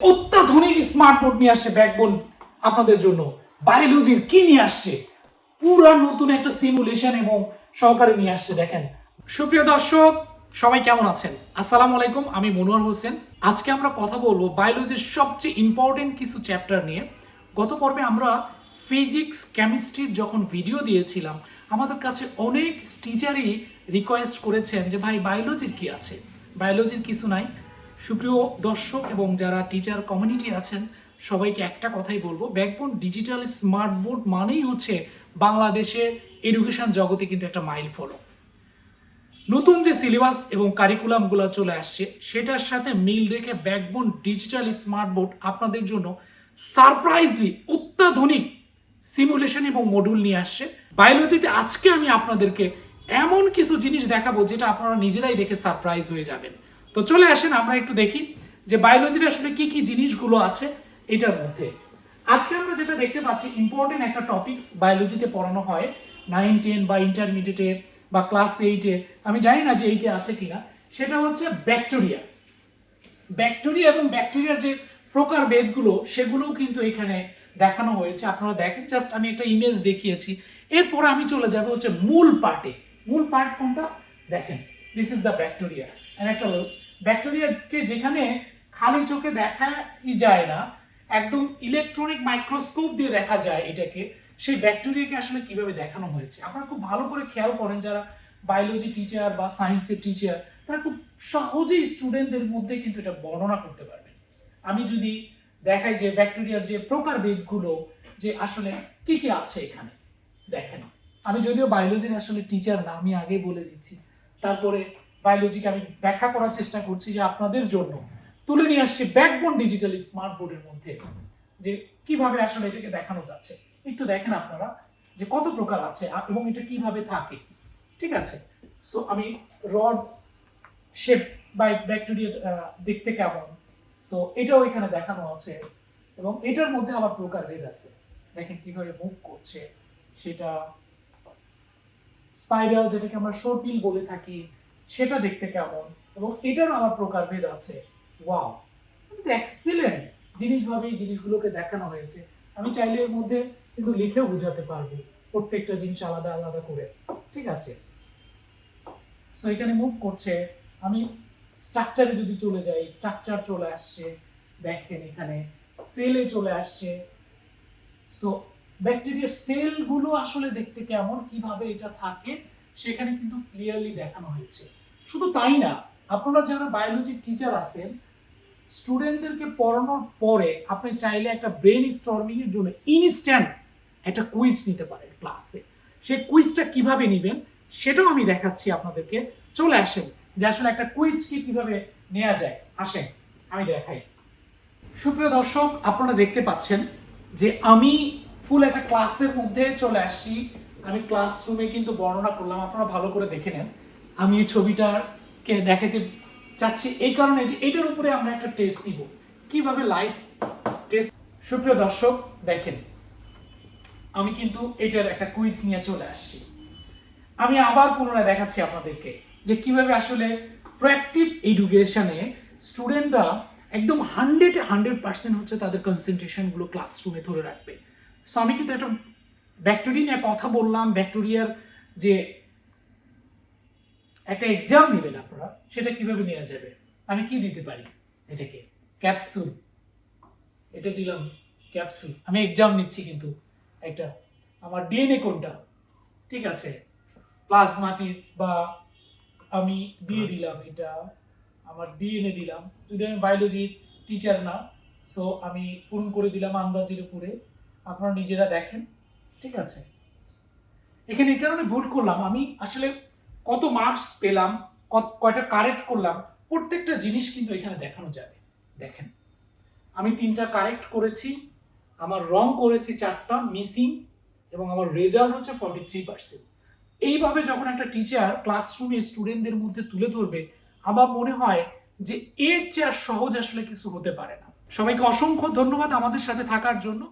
অত্যাধুনিক স্মার্টবোর্ড নিয়ে আসছে ব্যাকবোন আপনাদের জন্য। বায়োলজির কি নিয়ে আসছে, পুরা নতুন একটা সিমুলেশন এবং সহকারে নিয়ে আসছে। দেখেন সুপ্রিয় দর্শক, সবাই কেমন আছেন? আসসালামু আলাইকুম, আমি মনোয়ার হোসেন। আজকে আমরা কথা বলবো বায়োলজির সবচেয়ে ইম্পর্টেন্ট কিছু চ্যাপ্টার নিয়ে। গত পর্বে আমরা ফিজিক্স কেমিস্ট্রির যখন ভিডিও দিয়েছিলাম, আমাদের কাছে অনেক টিচারই রিকোয়েস্ট করেছেন যে ভাই বায়োলজির কি আছে, বায়োলজির কিছু নাই। সুপ্রিয় দর্শক এবং যারা টিচার কমিউনিটি আছেন, সবাইকে একটা কথাই বলবো, ব্যাকবোন ডিজিটাল স্মার্ট বোর্ড মানেই হচ্ছে বাংলাদেশের এডুকেশন জগতে কিন্তু একটা মাইল ফলক। নতুন যে সিলেবাস এবং কারিকুলামগুলো চলে আসছে সেটার সাথে মিল রেখে ব্যাকবোন ডিজিটাল স্মার্ট বোর্ড আপনাদের জন্য সারপ্রাইজলি অত্যাধুনিক সিমুলেশন এবং মডিউল নিয়ে আসছে। বায়োলজিতে আজকে আমি আপনাদেরকে এমন কিছু জিনিস দেখাবো যেটা আপনারা নিজেরাই দেখে সারপ্রাইজ হয়ে যাবেন। তো চলে আসেন আমরা একটু দেখি যে বায়োলজির আসলে কি কি জিনিসগুলো আছে এটার মধ্যে। আজকে আমরা যেটা দেখতে পাচ্ছি, ইম্পর্টেন্ট একটা টপিকস বায়োলজিতে পড়ানো হয় 9, 10 বা ইন্টারমিডিয়েটে বা ক্লাস 8-এ, আমি জানি না যে 8-এ আছে কিনা, সেটা হচ্ছে ব্যাকটেরিয়া। ব্যাকটেরিয়া এবং ব্যাকটেরিয়ার যে প্রকারভেদগুলো সেগুলোও কিন্তু এখানে দেখানো হয়েছে। আপনারা দেখেন, জাস্ট আমি একটা ইমেজ দেখিয়েছি। এরপরে আমি চলে যাব হচ্ছে মূল পার্টে। মূল পার্ট কোনটা দেখেন, দিস ইজ দ্য ব্যাকটেরিয়া। একটা ব্যাকটেরিয়াকে যেখানে খালি চোখে দেখাই যায় না, একদম ইলেকট্রনিক মাইক্রোস্কোপ দিয়ে দেখা যায় এটাকে, সেই ব্যাকটেরিয়াকে আসলে কিভাবে দেখানো হয়েছে। আপনারা খুব ভালো করে খেয়াল করেন, যারা বায়োলজি টিচার বা সায়েন্সের টিচার তারা খুব সহজেই স্টুডেন্টদের মধ্যে কিন্তু এটা বর্ণনা করতে পারবেন। আমি যদি দেখাই যে ব্যাকটেরিয়ার যে প্রকারভেদগুলো যে আসলে কি কি আছে এখানে দেখেন। আমি যদিও বায়োলজির আসলে টিচার না, আমি আগেই বলে দিচ্ছি, তারপরে বায়োলজিকে আমি ব্যাখ্যা করার চেষ্টা করছি যে আপনাদের জন্য তুলে নিয়ে আসছে ব্যাকবোন ডিজিটাল স্মার্ট বোর্ডের মধ্যে যে কিভাবে আসলে এটাকে দেখানো যাচ্ছে। একটু দেখেন আপনারা যে কত প্রকার আছে এবং এটা কিভাবে থাকে। ঠিক আছে, সো আমি রড শেপ বা ব্যাকটেরিয়া দেখতে কেমন, সো এটাও এখানে দেখানো আছে এবং এটার মধ্যে আবার প্রকারভেদ আছে। দেখেন কিভাবে মুভ করছে, সেটা স্পাইরাল যেটাকে আমরা সর্পিল বলে থাকি সেটা দেখতে কেমন, এবং এটার আবার প্রকারভেদ আছে। ওয়াও, এক্সিলেন্ট জিনিসভাবেই জিনিসগুলোকে দেখানো হয়েছে। আমি চাইলে এর মধ্যে কিন্তু লিখেও বোঝাতে পারবো প্রত্যেকটা জিনিস আলাদা আলাদা করে। ঠিক আছে, সো এখানে মুভ করছে। আমি স্ট্রাকচারে যদি চলে যাই, স্ট্রাকচার চলে আসছে, দেখেন এখানে সেলে চলে আসছে। সো ব্যাকটেরিয়ার সেলগুলো আসলে দেখতে কেমন, কিভাবে এটা থাকে সেখানে কিন্তু ক্লিয়ারলি দেখানো হয়েছে। শুধু তাই না, আপনারা যারা বায়োলজির টিচার আছেন, স্টুডেন্টদেরকে পড়ানোর পরে আপনি চাইলে একটা ব্রেন স্টর্মিং এর জন্য ইনস্ট্যান্ট একটা কুইজ নিতে পারেন ক্লাসে। সেই কুইজটা কিভাবে নেবেন সেটাও আমি দেখাচ্ছি আপনাদেরকে। চলে আসেন যে আসলে একটা কুইজকে কিভাবে নেওয়া যায়, আসেন আমি দেখাই। সুপ্রিয় দর্শক, আপনারা দেখতে পাচ্ছেন যে আমি ফুল একটা ক্লাসের মধ্যে চলে আসছি। আমি ক্লাসরুমে কিন্তু বর্ণনা করলাম, আপনারা ভালো করে দেখে নেন। আমি এই ছবিটাকে দেখাতে চাচ্ছি এই কারণে যে এটার উপরে আমরা একটা টেস্ট নিব, কিভাবে লাইভ টেস্ট। সুপ্রিয় দর্শক দেখেন, আমি কিন্তু এটার একটা কুইজ নিয়ে চলে আসছি। আমি আবার পুনরায় দেখাচ্ছি আপনাদেরকে যে কিভাবে আসলে প্রোঅ্যাক্টিভ এডুকেশনে স্টুডেন্টরা একদম 100% হচ্ছে তাদের কনসেন্ট্রেশনগুলো ক্লাসরুমে ধরে রাখবে। সো আমি কিন্তু একটা ব্যাকটেরিয়া নিয়ে কথা বললাম, ব্যাকটেরিয়ার যে একটা এক্সাম নেবেন আপনারা, সেটা কিভাবে নেওয়া যাবে। আমি কি দিতে পারি এটাকে, ক্যাপসুল, এটা দিলাম ক্যাপসুল। আমি এক্সাম নিচ্ছি কিন্তু একটা, আমার ডিএনএ কোনটা, ঠিক আছে, প্লাজমাটিক, বা আমি দিয়ে দিলাম এটা আমার ডিএনএ দিলাম। যদি আমি বায়োলজি টিচার না, সো আমি পূরণ করে দিলাম আন্দাজের উপরে, আপনারা নিজেরা দেখেন। ঠিক আছে, এখানে এই কারণে ভুল করলাম, আমি আসলে কত মার্কস পেলাম, কয়টা কারেক্ট করলাম, প্রত্যেকটা জিনিস কিন্তু এখানে দেখানো যাবে। দেখেন আমি 3টা কারেক্ট করেছি, আমার রং করেছি 4টা মিসিং, এবং আমার রেজাল্ট হচ্ছে 43%। এইভাবে যখন একটা টিচার ক্লাসরুমে স্টুডেন্টদের মধ্যে তুলে ধরবে, আমার মনে হয় যে এর চেয়ে আর সহজ আসলে কিছু হতে পারে না। সবাইকে অসংখ্য ধন্যবাদ আমাদের সাথে থাকার জন্য।